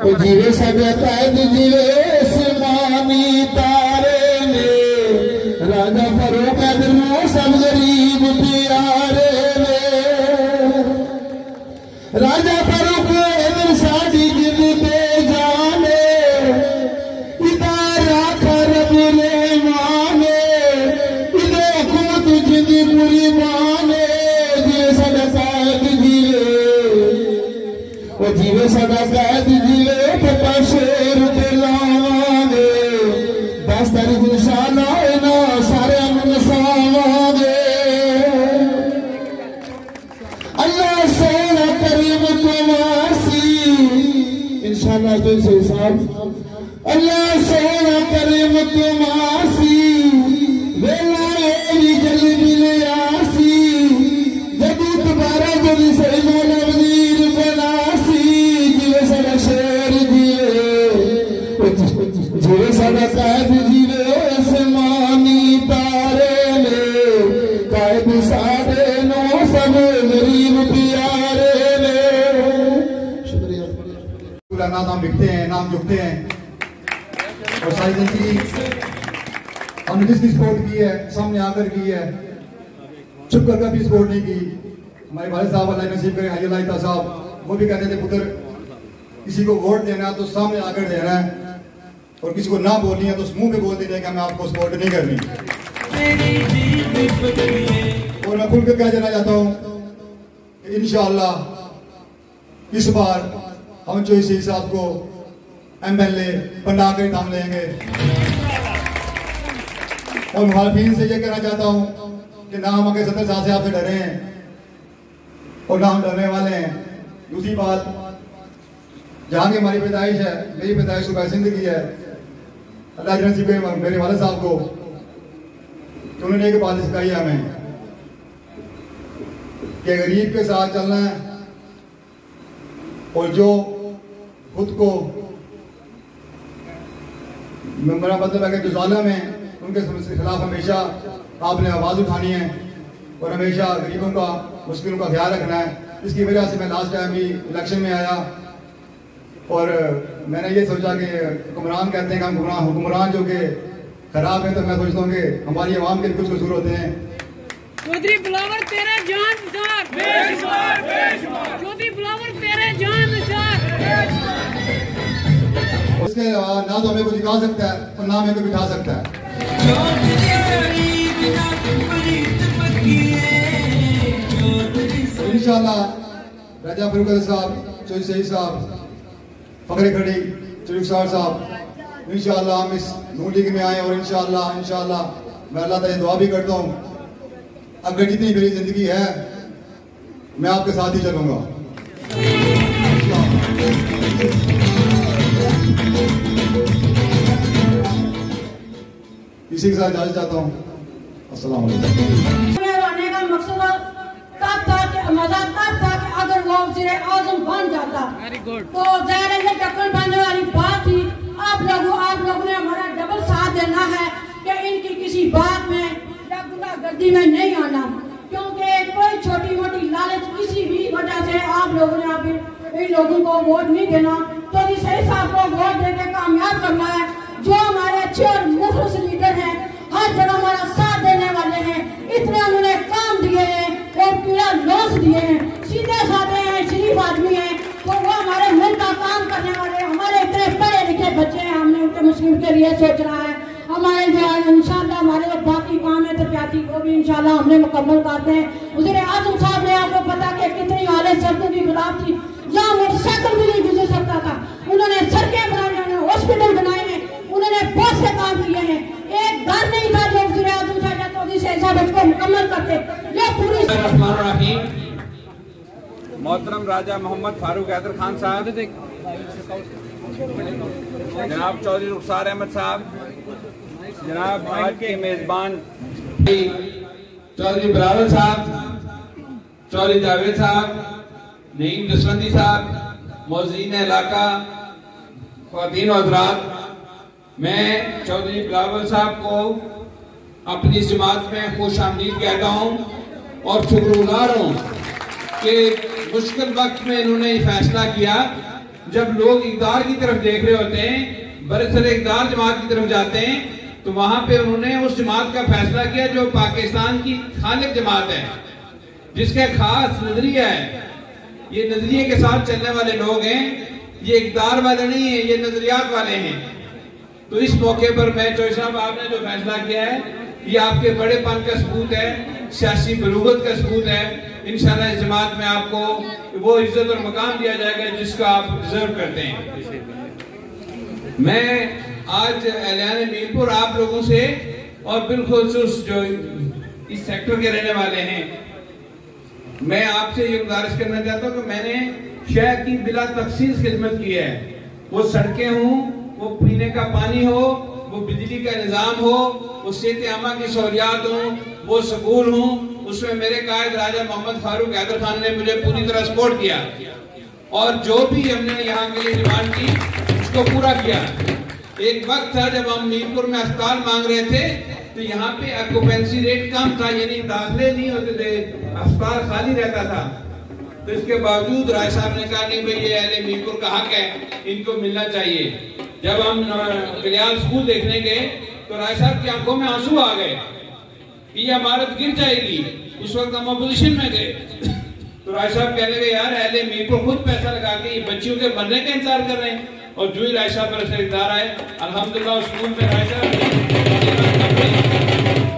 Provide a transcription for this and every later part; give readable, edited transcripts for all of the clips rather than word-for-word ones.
जीवे सब कैद जीवे आसमानी तारे ने राजा फरूक अदनों सब गरीब प्यारे ने राजा फरूक अदन साड़ी जिद पे जाने इधर आखर मिले माने इधर खुद जिद पूरी माने जीवे सब कैद जीवे वो जीवे सब कैद जीवे पता शेर दिलावे 10 तारीख इंशाअल्लाह ना सारे मन सावागे अल्लाह सोना करीम को वासी इंशाअल्लाह जो से साहब अल्लाह सोना करीम को वासी वेला ये जल्दी मिले आसी जब दोबारा जल्दी से मौला वजीर बनासी जीवे सारा शेर जीवे सारा कैद जीवे आसमानी तारे ने कैद सारे नो सब गरीब प्यारे ने। शुक्रिया। पूरा नाम लिखते हैं, नाम जुड़ते हैं और सारी जिंदगी हमने जिसकी सपोर्ट की है सामने आकर की है, चुप कर कभी सपोर्ट नहीं की। हमारे भाई साहब अल्लाह नसीब करे हय्युल्लाह साहब वो भी कहते थे पुत्र किसी को वोट देना तो सामने आकर देना है और किसी को ना बोलनी है तो मुंह पे बोल देना कि मैं आपको सपोर्ट नहीं करनी। और मैं खुल कर कह देना चाहता हूँ कि इंशाअल्लाह इस बार हम चौधरी साहब को MLA बना कर काम लेंगे। और मुखालफिन से ये कहना चाहता हूँ कि ना हम आगे सदर साहब से आपसे डरे हैं और ना हम डरने वाले हैं। दूसरी बात, जहाँ की हमारी पैदाइश है, मेरी पैदाइश सुबह जिंदगी है, अल्लाह नसीब करे मेरे वाले साहब को तो उन्होंने एक बात सिखाई है हमें कि गरीब के साथ चलना है और जो खुद को मेरा मतलब है कि जो जालिम है उनके खिलाफ हमेशा आपने आवाज़ उठानी है और हमेशा गरीबों का मुश्किलों का ख्याल रखना है। इसकी वजह से मैं लास्ट टाइम भी इलेक्शन में आया और मैंने ये सोचा कि हुक्मरान कहते हैं कि हम हुक्मरान जो कि खराब है, तो मैं सोचता हूँ कि हमारी आवाम के कुछ कसूर होते हैं। चौधरी बिलावल तेरे जान निसार बेशुमार चौधरी बिलावल तेरे जान निसार। उसके अलावा ना तो हमें कुछ दिखा सकता है और ना हमें कोई बिठा सकता है। इंशाअल्लाह राजा फरूक साहब, चौधरी सईद साहब, फखरे खड़ी, चौधरी साहब इंशाअल्लाह हम इस नून लीग में आए और इंशाअल्लाह मैं अल्लाह ताला दुआ भी करता हूँ अगर जितनी मेरी जिंदगी है मैं आपके साथ ही चलूंगा। इसी के साथ इजाजत चाहता हूँ। अस्सलाम वालेकुम। का मकसद तब था कि मजा तब था कि अगर वो वज़ीर आज़म बन जाता तो ज़ाहिर है टक्कर बनने वाली बात थी। आप लोगों ने हमारा डबल साथ देना है कि इनकी किसी बात में या गुंडागर्दी में नहीं आना, क्योंकि कोई छोटी मोटी लालच किसी भी वजह से आप लोगों ने अभी इन लोगों को वोट नहीं देना। तो सही साहब को वोट देकर कामयाब करना है। जो हमारे अच्छे और मुखलिस लीडर हैं, हर जगह हमारा साथ देने वाले हैं, इतने उन्होंने काम दिए हैं और पीड़ा लॉस दिए हैं, सीधे साधे हैं, शरीफ आदमी हैं, तो वो हमारे मुल्क का काम करने वाले हमारे इतने पढ़े लिखे बच्चे हैं। हमने उनके मुस्लिम के लिए सोचना है। हमारे जो इंशाल्लाह हमारे जो बाकी काम है तरक्याती वो भी इंशाल्लाह हमने मुकम्मल करते हैं। वज़ीर आज़म साहब ने आपको पता कि कितनी हालत सड़कों की खराब थी, जहाँ मोटरसाइकिल भी नहीं गुजर सकता था। उन्होंने सड़कें बनाई, उन्होंने हॉस्पिटल बनाए हैं, उन्होंने बहुत से काम किए हैं। एक घर नहीं था जो वज़ीर आज़म साहब चौधरी साहब इसको मुकम्मल करते। ये पूरी मोहतरम राजा मोहम्मद फारूक हैदर खान साहब, जनाब चौधरी रुखसार अहमद साहब, जनाब आज के मेजबान चौधरी बिलावल साहब, चौधरी जावेद साहब, नईम जसवंती साहब, मौज़ीन इलाका, ख़वातीन और हज़रात, मैं चौधरी बिलावल साहब को अपनी जमात में खुश आमदीद कहता हूँ और शुक्रगुजार हूँ कि मुश्किल वक्त में इन्होंने फैसला किया जब लोग इक़्तिदार की तरफ देख रहे होते हैं, बरसर इक़्तिदार जमात की तरफ जाते हैं, तो वहां पे उन्होंने उस जमात का फैसला किया जो पाकिस्तान की खालिक जमात है, जिसका खास नजरिया है। ये नजरिए के साथ चलने वाले लोग हैं, ये इक़्तिदार वाले नहीं है, ये नजरियात वाले हैं। तो इस मौके पर मैं चौधरी साहब, आपने जो फैसला किया है ये आपके बड़ेपन का सबूत है, सियासी बलूगत का सबूत है। इंशाल्लाह इस जमात में आपको वो इज्जत और मकाम दिया जाएगा जिसका आप डिजर्व करते हैं। मैं आज एहलियान मीरपुर आप लोगों से और बिलखुसूस जो इस सेक्टर के रहने वाले हैं, मैं आपसे ये गुजारिश करना चाहता हूँ कि मैंने शहर की बिला तखसीस खिदमत की है। वो सड़कें हों, वो पीने का पानी हो, वो बिजली का निजाम हो, वो सेहत आमा की सहूलियात हो, वो स्कूल हो, उसमें मेरे कायद राजा मोहम्मद फारूक हैदर खान ने मुझे पूरी तरह सपोर्ट किया और जो भी हमने यहाँ के लिए डिमांड की उसको पूरा किया। एक वक्त था जब हम मीरपुर में अस्पताल मांग रहे थे तो यहाँ पे ऑक्यूपेंसी रेट कम था, यानी दाखिले नहीं होते थे, अस्पताल खाली रहता था। तो इसके बावजूद राय साहब ने कहा नहीं भाई ये अहले मीरपुर का हक है, इनको मिलना चाहिए। जब हम कल्याण स्कूल देखने गए तो राय साहब की आंखों में आंसू आ गए कि ये इमारत गिर जाएगी। उस वक्त हम अपोजिशन में थे तो राय साहब कहने लगे यार अहले मीरपुर खुद पैसा लगा के ये बच्चियों के मरने का इंतजार कर रहे हैं। और जो ही राय साहब पर रिश्तेदार आए, अल्हम्दुलिल्लाह स्कूल में राय साहब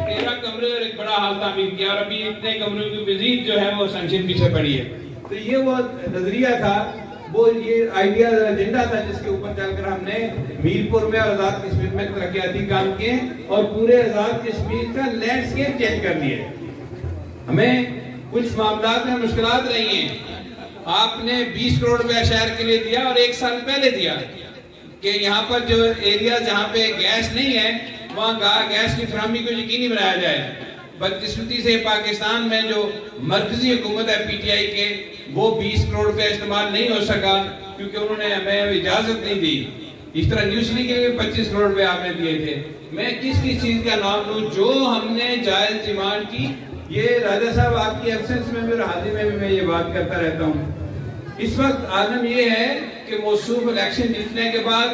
13 कमरे और एक बड़ा हाल तामीर किया और अभी इतने कमरों की मजीद जो है वो सैंक्शन पीछे पड़ी है। तो ये वो नजरिया था, वो ये आइडिया एजेंडा था जिसके ऊपर चलकर हमने मीरपुर में और आजाद कश्मीर में तरक्याती काम किए और पूरे आजाद कश्मीर का लैंडस्केप चेंज कर दिया। हमें कुछ मामलात में मुश्किलात रही हैं। आपने 20 करोड़ रुपया शहर के लिए दिया और 1 साल पहले दिया कि यहाँ पर जो एरिया जहाँ पे गैस नहीं है वहाँ गैस की फराहमी को यकीनी बनाया जाए। बदकिस्मती से पाकिस्तान में जो मरकजी हुकूमत है पीटीआई के, वो 20 करोड़ रुपया इस्तेमाल नहीं हो सका क्योंकि उन्होंने हमें इजाजत नहीं दी। इस तरह न्यूज़ली के लिए 25 करोड़ रुपए आपने दिए थे। मैं किस चीज का नाम लूं जो हमने जायज डिमांड की। ये राजा साहब आपकी एब्सेंस में मेरे हाजिर में भी मैं ये बात करता रहता हूँ। इस वक्त आलम ये है कि मौसूफ इलेक्शन जीतने के बाद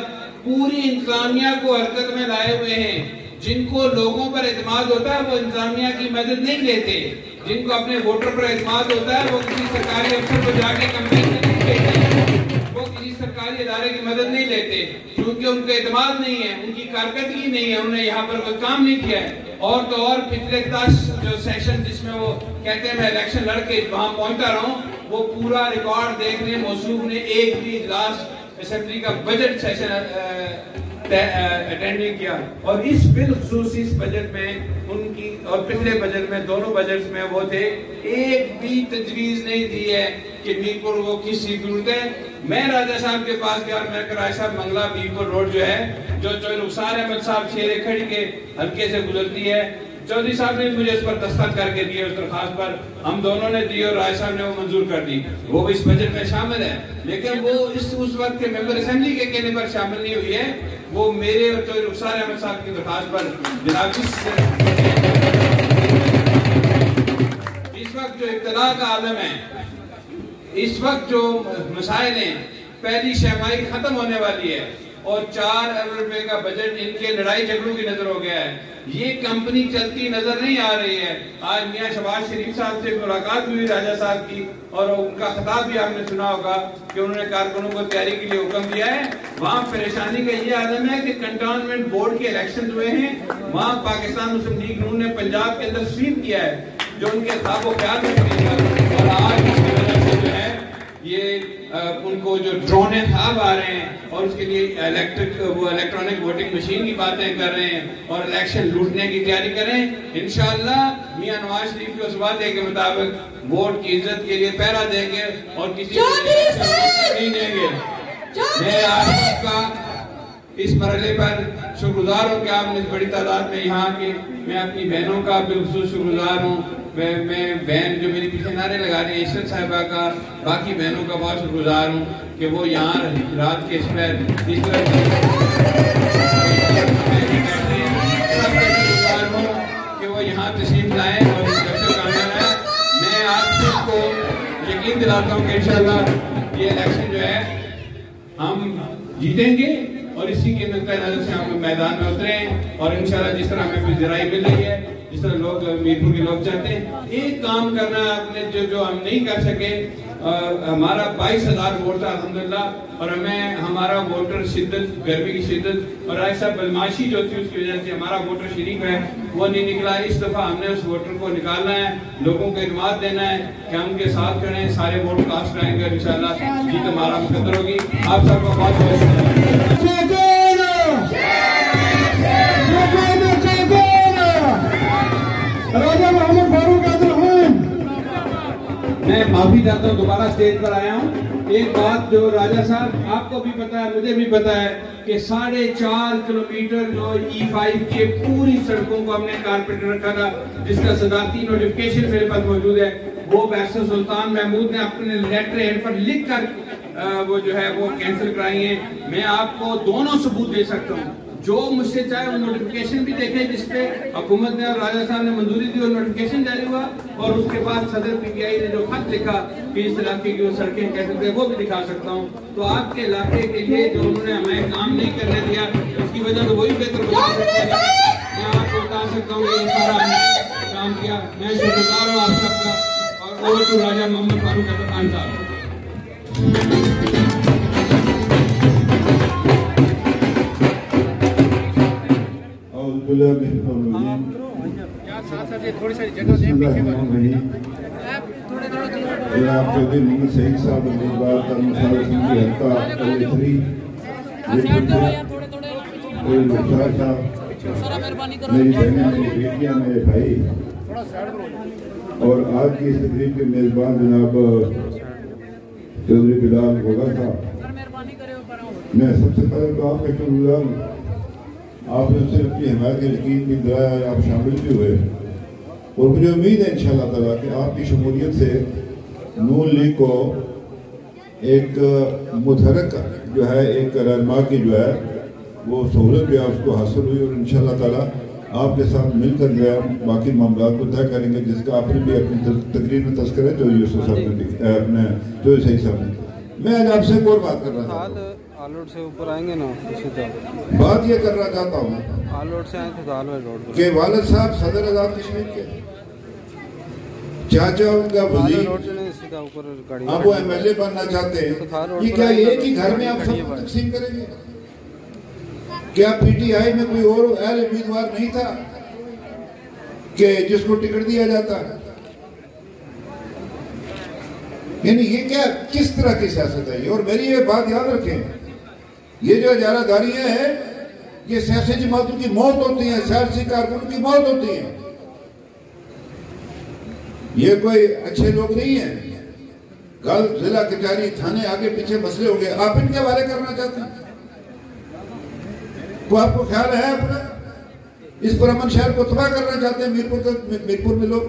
पूरी इंतजामिया को हरकत में लाए हुए हैं। जिनको लोगों पर एतमाद होता है वो इंतजामिया की मदद नहीं लेते, जिनको अपने वोटर पर एतमाद होता है वो किसी सरकारी अफसर को जाके कंप्लेन नहीं देते, वो किसी सरकारी इदारे की मदद नहीं लेते क्योंकि उनको एतमाद नहीं है, उनकी कारकर्दगी नहीं है, उन्होंने यहाँ पर कोई काम नहीं किया है। और तो और पिछले 10 जो सेशन जिसमें वो कहते हैं मैं इलेक्शन लड़के वहां पहुंचता रहा हूँ, वो पूरा रिकॉर्ड देखने मौसूफ ने एक भी इजलास असेंबली का बजट सेशन अटेंड नहीं किया। और इस बिलखुसूस इस बजट में उनकी और पिछले बजट में दोनों बजट में वो थे, एक भी तजवीज नहीं दी है कि मीरपुर को किस चीज की जरूरत है। मैं राजा साहब के पास गया, मैं राय साहब मंगला मीरपुर रोड जो है जो रुखसार अहमद साहब शेर खड़ी के हल्के से गुजरती है, चौधरी साहब ने मुझे इस पर दस्तखत करके दिए उस दरखास्त पर, हम दोनों ने दी और राय साहब ने वो मंजूर कर दी। वो इस बजट में शामिल है लेकिन वो उस वक्त के मेंबर असेंबली के कहने पर शामिल नहीं हुई है, वो मेरे और चौधरी रुखसार अहमद साहब की दरखास्त पर जनाब इस वक्त जो इब्तला का आलम है, इस वक्त जो मसाइल हैं, पहली शहमाई खत्म होने वाली है और 4 अरब रुपए का बजट इनके लड़ाई झगड़ों की नजर हो गया है। ये कंपनी चलती नजर नहीं आ रही है। आज मियां शहबाज शरीफ साहब से मुलाकात हुई राजा साहब की और उनका खिताब भी आपने सुना होगा कि उन्होंने कारकुनों को तैयारी के लिए हुक्म दिया है। वहाँ परेशानी का ये आलम है कि कंटोनमेंट बोर्ड के इलेक्शन हुए हैं, वहाँ पाकिस्तान मुस्लिम लीग नून ने पंजाब के अंदर स्वीप किया है जो उनके ख्वाबों ख्याल में नहीं। और आज इसकी वजह से जो है ये उनको जो ड्रोन ख्वाब आ रहे हैं और उसके लिए इलेक्ट्रॉनिक वोटिंग मशीन की बातें कर रहे हैं और इलेक्शन लूटने की तैयारी करें। इंशाअल्लाह मियां नवाज शरीफ के उस वादे के मुताबिक वोट की इज्जत के लिए पहरा देंगे और किसी नहीं देंगे। मैं आपका इस मरहले पर शुक्रगुजार हूँ कि आपने इस बड़ी तादाद में यहाँ के, मैं अपनी बहनों का बिलखुसूस शुक्रगुजार हूँ। मैं बहन जो मेरी पीछे नारे लगा रही है इशरत साहिबा का, बाकी बहनों का बहुत शुक्रगुजार हूँ कि वो यहाँ रात के इस तरह शुक्रगुजार हूँ कि वो यहाँ तशरीफ लाए और इस जलसे का आना है। मैं आप सबको यकीन दिलाता हूँ कि इंशाल्लाह ये इलेक्शन जो है हम जीतेंगे और इसी के नजर से हम मैदान में उतरे और इंशाल्लाह जिस तरह हमें ज़राई मिल रही है, जिस तरह लोग मीरपुर के लोग चाहते हैं, एक काम करना अपने जो हम नहीं कर सके। हमारा 22,000 वोट था अल्हम्दुलिल्लाह, और हमें हमारा वोटर शिद्दत, गर्मी की शिद्दत और ऐसा बदमाशी जो थी उसकी वजह से हमारा वोटर शरीक है वो नहीं निकला। इस दफा हमने उस वोटर को निकालना है, लोगों को इत्मीनान देना है कि हम उनके साथ खड़े हैं, सारे वोट कास्ट कराएंगे और इंशाल्लाह जीत हमारा मुकद्दर होगी। आप सबको बहुत बहुत राजा मोहम्मद फारूक अब्दुल। मैं माफी चाहता हूँ, दोबारा स्टेज पर आया हूँ। एक बात जो राजा साहब आपको भी पता है, मुझे भी पता है कि 4.5 किलोमीटर जो E5 के पूरी सड़कों को हमने कारपेट रखा था, जिसका सदारती नोटिफिकेशन मेरे पास मौजूद है, वो बैरिस्टर सुल्तान महमूद ने अपने लेटर हेड पर लिख कर वो जो है वो कैंसिल कराई है। मैं आपको दोनों सबूत दे सकता हूँ, जो मुझसे चाहे वो नोटिफिकेशन भी देखें जिसपे हुकूमत ने और राजा साहब ने मंजूरी दी और नोटिफिकेशन जारी हुआ, और उसके बाद सदर PTI ने जो खत लिखा कि इस इलाके की वो सड़कें कैसे थे वो भी दिखा सकता हूँ। तो आपके इलाके के लिए जो उन्होंने हमें काम नहीं करने दिया, उसकी वजह तो वही बेहतर बता सकते हैं। मैं आपको बता सकता हूँ कि सारा काम किया। मैं शुक्रगुजार हूँ आप सबका। और ओवर टू राजा मोहम्मद फारूक खान साहब। थोड़ी सारी जगह दें पीछे जनाब चौधरी मोहम्मद सईद साहब उम्मीदवार तरनसार सिंह की हल्का मेरी बहनें, मेरी बेटियां, मेरे भाई, और आज की इस तकरीब के मेजबान जनाब चौधरी बिलाल होगा साहब। मैं सबसे पहले तो आपका शुक्रगुजार हूँ, आपने उससे अपनी हिमायत यकीन भी दिलाया, आप शामिल भी हुए, और मुझे उम्मीद है इंशाअल्लाह ताला कि आपकी शमूलियत से नून लीग को एक मुतहरक जो है, एक रहनुमा की जो है वो सहूलत भी उसको हासिल हुई, और इंशाअल्लाह ताला आपके साथ मिलकर जो है बाकी मामला को तय करेंगे, जिसका आपने भी अपनी तकरीर में तस्करा जो यूसुफ साहब ने अपने जो सही साहब ने। मैं आज आपसे एक और बात कर रहा था, आलोट से ऊपर आएंगे ना सीधा, बात ये करना चाहता हूँ आलोट से आए थे तो आलोट रोड के वालिद साहब सदर आजाद कश्मीर के, चाचा उनका वजीर, रोड से नहीं सीधा ऊपर गाड़ी, अब वो MLA बनना चाहते हैं। ये क्या एक ही घर में आप सब तकसीम करेंगे? क्या PTI में कोई और अहल उम्मीदवार नहीं था कि जिसको टिकट दिया जाता? यानी ये क्या, किस तरह की सियासत है ये? और मेरी ये बात याद रखें, ये जो इजारादारियां हैं, ये सियासी जमातों की मौत होती है, सियासी कारकुनों की मौत होती है। ये कोई अच्छे लोग नहीं है। कल जिला कचहरी, थाने, आगे पीछे मसले होंगे, आप इनके हवाले करना चाहते हैं? तो आपको ख्याल है अपना इस पुरअमन शहर को तबाह करना चाहते हैं मीरपुर में लोग?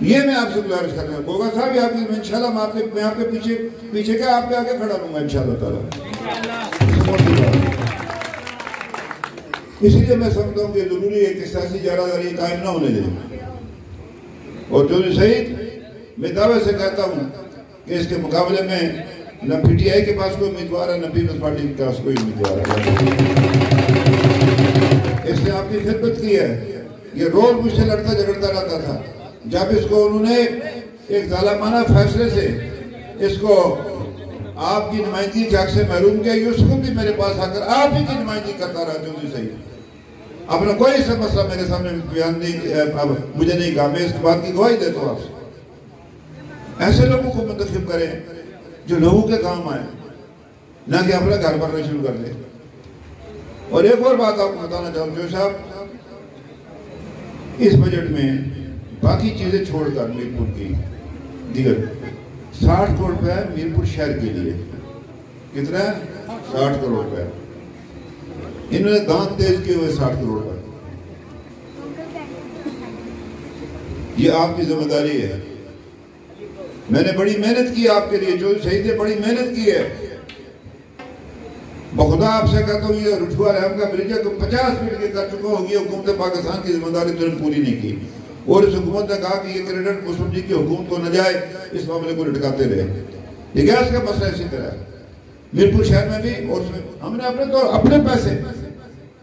ये मैं आपसे गुजारिश कर रहा हूँ गोगा साहब, आपकी इंशाल्लाह मैं आपके पीछे क्या आपके आगे खड़ा रहूंगा इंशाल्लाह ताला। इसलिए मैं समझता हूँ कि जरूरी है कि सियासी इजारादारी कायम ना होने दें। और जो शहीद मैं दावे से कहता हूँ कि इसके मुकाबले में न PTI के पास कोई उम्मीदवार है, न पीपल्स पार्टी के पास कोई उम्मीदवार है। इसने आपकी खिदमत की है। ये रोज मुझसे लड़ता झगड़ता रहता था, जब इसको उन्होंने एक जालिमाना फैसले से इसको आपकी नुमाइंदगी के हक से महरूम किया, उसको भी मेरे पास आकर आप ही की नुमाइंदगी करता रहा। जो सही अपना कोई सा मसला मेरे सामने बयान नहीं, मुझे नहीं कहा, मैं इसके बाद की गवाही देता हूँ आपसे। ऐसे लोगों को मुंतखब करें जो लोगों के काम आए, ना कि अपना घर भरना शुरू कर दे। और एक और बात आपको बताना चाहूँ जो साहब, इस बजट में बाकी चीजें छोड़कर मीरपुर की दीगर 60 करोड़ रुपया मीरपुर शहर के लिए। कितना? 60 करोड़ रुपया इन्होंने दांत तेज किए हुए 60 करोड़ रुपए। ये आपकी जिम्मेदारी है। मैंने बड़ी मेहनत की आपके लिए, जो शहीद ने बड़ी मेहनत की है। बखुदा आपसे कहता हूँ, ये रुठुआ रहम का ब्रिज को 50 फीट के कर चुका होगी। हुकूमत पाकिस्तान की जिम्मेदारी तुरंत पूरी नहीं की, और इस हुकूमत ने कहा कि ये क्रेडिट मुस्लिम लीग की हुकूमत को न जाए, इस मामले को लटकाते रहे। ये गैस का मसला इसी तरह है मीरपुर शहर में भी, और हमने अपने तो अपने पैसे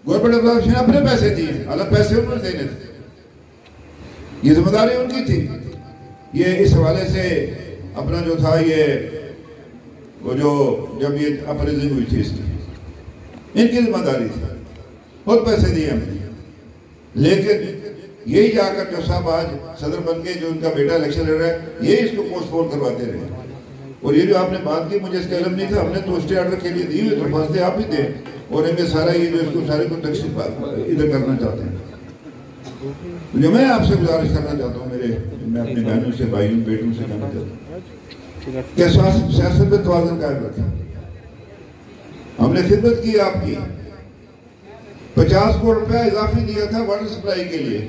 गवर्नमेंट ऑर्गेनाइजेशन अपने पैसे दिए, अलग पैसे उन्होंने देने थे, ये जिम्मेदारी उनकी थी। ये इस हवाले से अपना जो था ये वो जो जब ये अपरेजिंग हुई थी इसकी इनकी जिम्मेदारी थी, बहुत पैसे दिए हमने। लेकिन यही जाकर जो साहब आज सदर बन के जो उनका बेटा इलेक्शन लड़ रहा है, यही इसको पोस्टपोन करवाते रहे। और ये जो आपने बात की मुझे इसका इल्म नहीं था, हमने तो स्टे ऑर्डर के लिए दी हुई दरख्वास्तें आप ही थे, और इनमें सारा ये जो इसको सारे को तकसीम इधर करना चाहते हैं। जो मैं आपसे गुजारिश करना चाहता हूँ मेरे, मैं अपने बहनों से भाइयों बेटों से कहना चाहता हूँ कि सियासत में तवाज़ुन कायम रखें। हमने खिदमत की आपकी, 50 करोड़ रुपया इजाफी दिया था वाटर सप्लाई के लिए,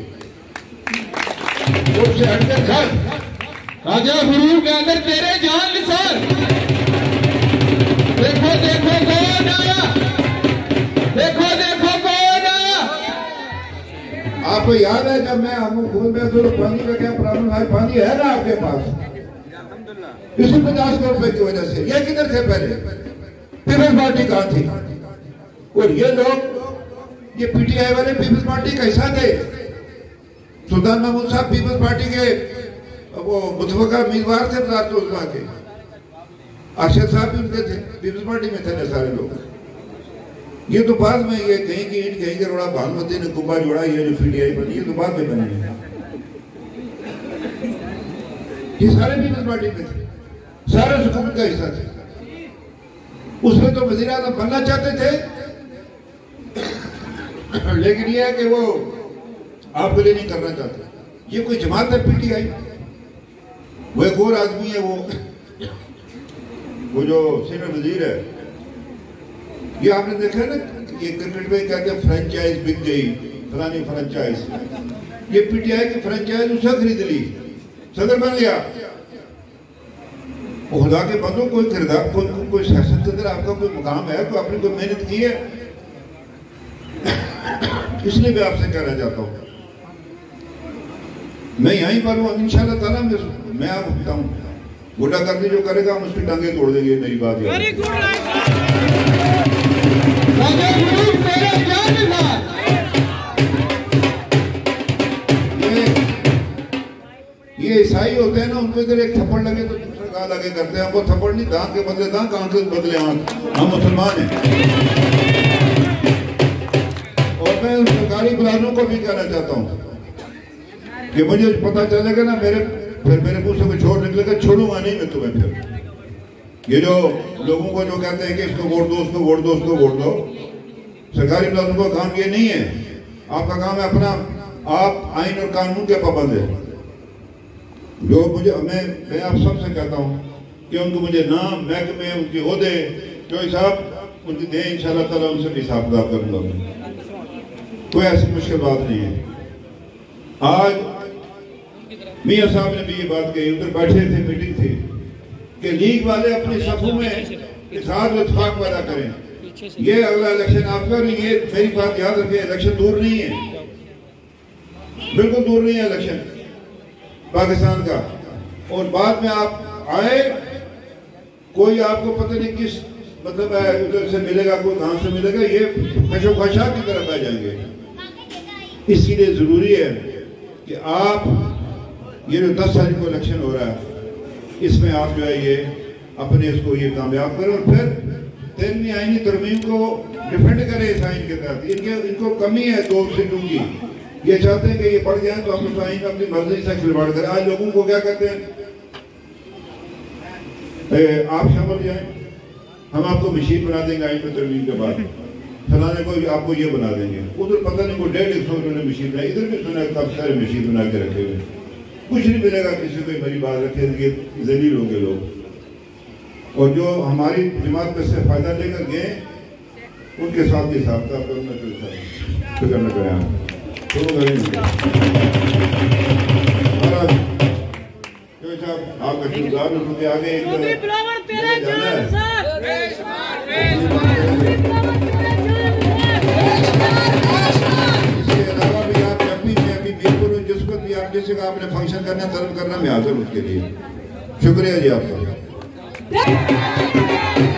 उससे हटकर घर राजा हुरूर के अंदर तेरे जान निसार। देखो देखो कौन आया, देखो देखो कौन आया। आपको याद है जब मैं हम खुद में तो पानी का क्या प्रॉब्लम है, पानी है ना आपके पास, इसी 50 करोड़ रुपए की वजह से। ये किधर थे पहले, पीपल्स पार्टी कहाँ थी? और ये लोग ये पीटीआई वाले पीपल्स पार्टी का हिस्सा थे। सुल्तान महमूद साहब पीपल्स पार्टी के वो मुतवक्का उम्मीदवार थे वज़ारत उज़्मा के, अरशद साहब भी उनके थे, पीपल्स पार्टी में थे ना सारे लोग। ये तो बाद में ये कहीं की ईंट कहीं के रोड़ा भानुमती ने कुब्बा जोड़ा, ये जो पीटीआई बनी ये तो बाद में बनी है। ये सारे पीपल्स पार्टी में थे, सारे हुकूमत का हिस्सा थे। उसमें तो वज़ीर आज़म बनना चाहते थे, लेकिन ये है कि वो आपके लिए नहीं करना चाहते। ये कोई जमात है पीटीआई? वो एक और आदमी है, वो जो सीनियर वजीर है, ये आपने देखा ना, ये क्रिकेट में कहते हैं फ्रेंचाइज बिक गई, फलानी फ्रेंचाइज, ये पीटीआई की फ्रेंचाइज उसे खरीद ली, सदर बन गया। खुदा के बंदों कोई किरदार कोई सियासत के अंदर आपका कोई मुकाम है, कोई आपने कोई मेहनत की है, इसलिए मैं आपसे कहना चाहता हूँ मैं यहीं पर हूँ इंशाअल्लाह ताला। मैं आपको बताऊँ गुंडा करनी जो करेगा हम उसकी टांगे तोड़ देंगे, मेरी बात है। ये ईसाई होते हैं ना, उनको इधर एक थप्पड़ लगे तो दूसरा गाल लगे करते हैं। हमको थप्पड़ नहीं, दांत के बदले दांत, कान के बदले आंख। हम मुसलमान हैं। और मैं उन सरकारी मुलाजिमों को भी कहना चाहता हूँ कि मुझे पता चलेगा ना फिर मेरे मुंह से कोई छोड़ निकलेगा, छोड़ूंगा नहीं मैं तुम्हें। फिर ये जो लोगों को जो कहते हैं कि इसको वोट दो, उसको वोट दो, उसको वोट दो, सरकारी मुलाजिमों का काम ये नहीं है। आपका काम है अपना, आप आइन और कानून के पाबंद है। जो मुझे मैं आप सबसे कहता हूँ कि उनको मुझे नाम महकमे उनके ओहदे जो हिसाब उनकी दें, इंशाअल्लाह ताला उनसे भी हिसाब किताब करूंगा। कोई ऐसी मुश्किल बात नहीं है। आज मियां साहब ने भी ये बात कही, उधर बैठे थे, मीटिंग थी कि लीग वाले अपनी सफों में इत्तेहाद व इत्तेफाक पैदा करें। ये अगला इलेक्शन आपका नहीं, ये मेरी बात याद रखें, इलेक्शन दूर नहीं है, बिल्कुल दूर नहीं है इलेक्शन पाकिस्तान का। और बाद में आप आए, कोई आपको पता नहीं किस मतलब है उधर से मिलेगा, कोई कहां से मिलेगा, ये खशोखशा की तरफ आ जाएंगे। इसीलिए जरूरी है कि आप ये जो 10 तारीख को इलेक्शन हो रहा है, इसमें आप जो है ये अपने इसको ये कामयाब करें, और फिर 13वीं आईनी तरमीम को डिफेंड करें इस आइन के तहत। इनको कमी है 2 सीटों की, ये चाहते हैं कि ये बढ़ जाए तो हम उस आइन अपनी मर्जी से खिलवाड़ करें। आज लोगों को क्या कहते हैं, आप शामिल जाए, हम आपको मशीन बना देंगे आइन में तरमीम के बाद, फलाने को आपको ये बना देंगे। उधर पता नहीं को 150 उन्होंने मशीन बनाई, इधर भी सुना काफी सारे मशीन बना के रखे हुए। कुछ नहीं मिलेगा किसी को, मेरी बात रखेंगे, जलील होंगे लोग। और जो हमारी जमात में से फायदा लेकर गए उनके साथ भी हिसाब किताब करना फिक्र न करें। आपका शुक्रगुजार उनके आगे जिसको भी आप जैसे आपने फंक्शन करना तलब करना मैं हाजिर उसके लिए। शुक्रिया जी आपका। दे